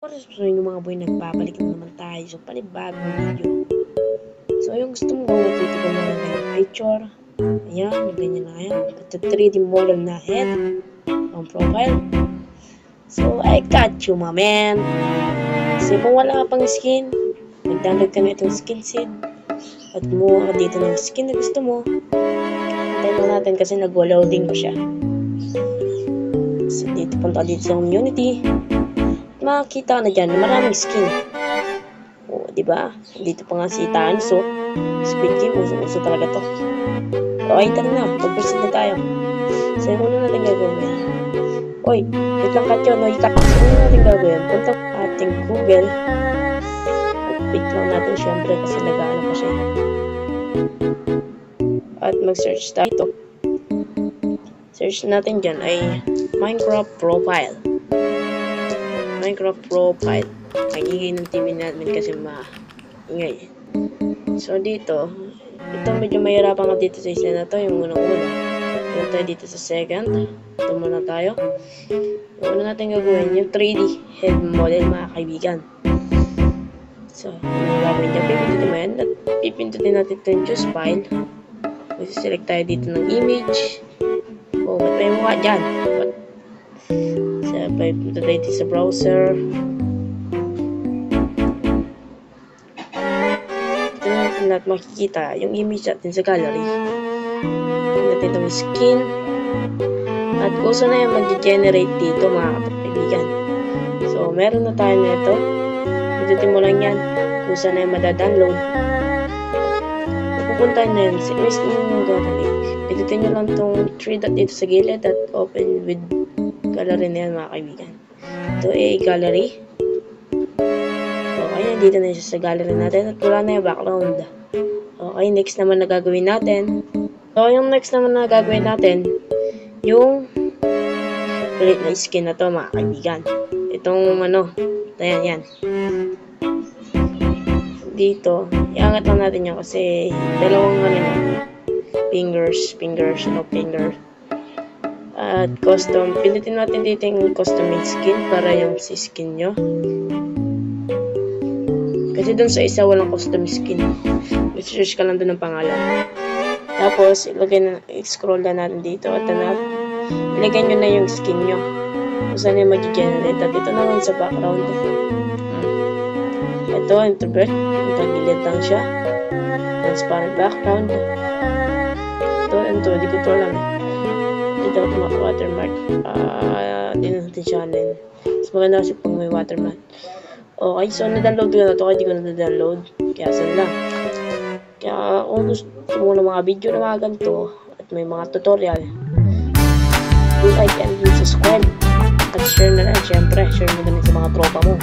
So yung mga boy, nagbabalik na naman tayo. So panibagong video. So yung gusto mo matuto ko mga ganyan picture. Ayan, yung ganyan na yan. At 3D model na head. Ang profile. So I got you, my man. Kasi kung wala ka pang skin, mag-download ka na itong skin seed. At kumuha ka dito ng skin na gusto mo. Antayin mo natin kasi nag-loading pa siya. So dito, punta dito sa community. Makikita ka na dyan, maraming skin. O, diba? Dito pa nga si Tanso. Squid Game, uso talaga to. Okay, tara na. Mag-proceed na tayo. So, yung una natin gagawin. Oy, wait lang ka dyan. So, yung una natin gagawin. Punta ating Google. At wait lang natin syempre kasi nag-ano pa siya. At mag-search tayo ito. Search natin dyan ay Minecraft profile. Minecraft profile. Ang ingay ng TV natin kasi maingay. So dito, ito medyo mahirapan ka dito sa isa na to, yung unang-una. Punta tayo dito sa second. Ito muna tayo. Yung una natin gagawin, yung 3D head model, mga kaibigan. So, yung gagawin niya, pipindutin mo yan. At pipindutin natin ito yung choose file. Select tayo dito ng image. Oh, ba't may mukha dyan? Punta tayo dito sa browser. Ito natin lahat makikita yung image natin sa gallery. Natin itong skin. At uso na yung mag-generate dito, mga kaibigan. So, meron na tayo na ito. Pindutin mo lang yan. Uso na yung madadownload. Pupunta na yun. Where's yung gallery? Pindutin nyo lang itong 3 dot dito sa gilid at open with gallery na yan, mga kaibigan. Ito ay gallery. Okay, nandito na siya sa gallery natin at wala na yung background. Okay, next naman na gagawin natin. So, yung next naman na gagawin natin, yung ulit na skin na to, mga kaibigan. Itong ano, ayan, yan. Dito, iangat lang natin yan kasi dalawang ano na. Fingers. At custom, pindutin natin dito yung custom made skin para yung si skin nyo. Kasi dun sa isa walang custom skin. I-search ka lang dun ng pangalan. Tapos, i-scroll na natin dito at ilagay nyo na yung skin nyo. Kung saan yung mag-generate. At ito naman sa background. Ito, introvert. Tagilid lang siya. Transparent background. Ito, di ko ito alam eh. Ito, watermark. Di na natin siya alin. Mas maganda kasi pag may watermark. Okay, so na-download ko na ito. Kaya di ko na-download. Kaya saan lang. Kaya kung gusto mo ng mga video na mga ganito at may mga tutorial, like and subscribe. At share na lang. Siyempre, share mo na sa mga tropa mo.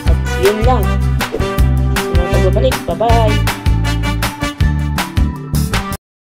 At yun lang. Sa mga pagbabalik. Bye-bye!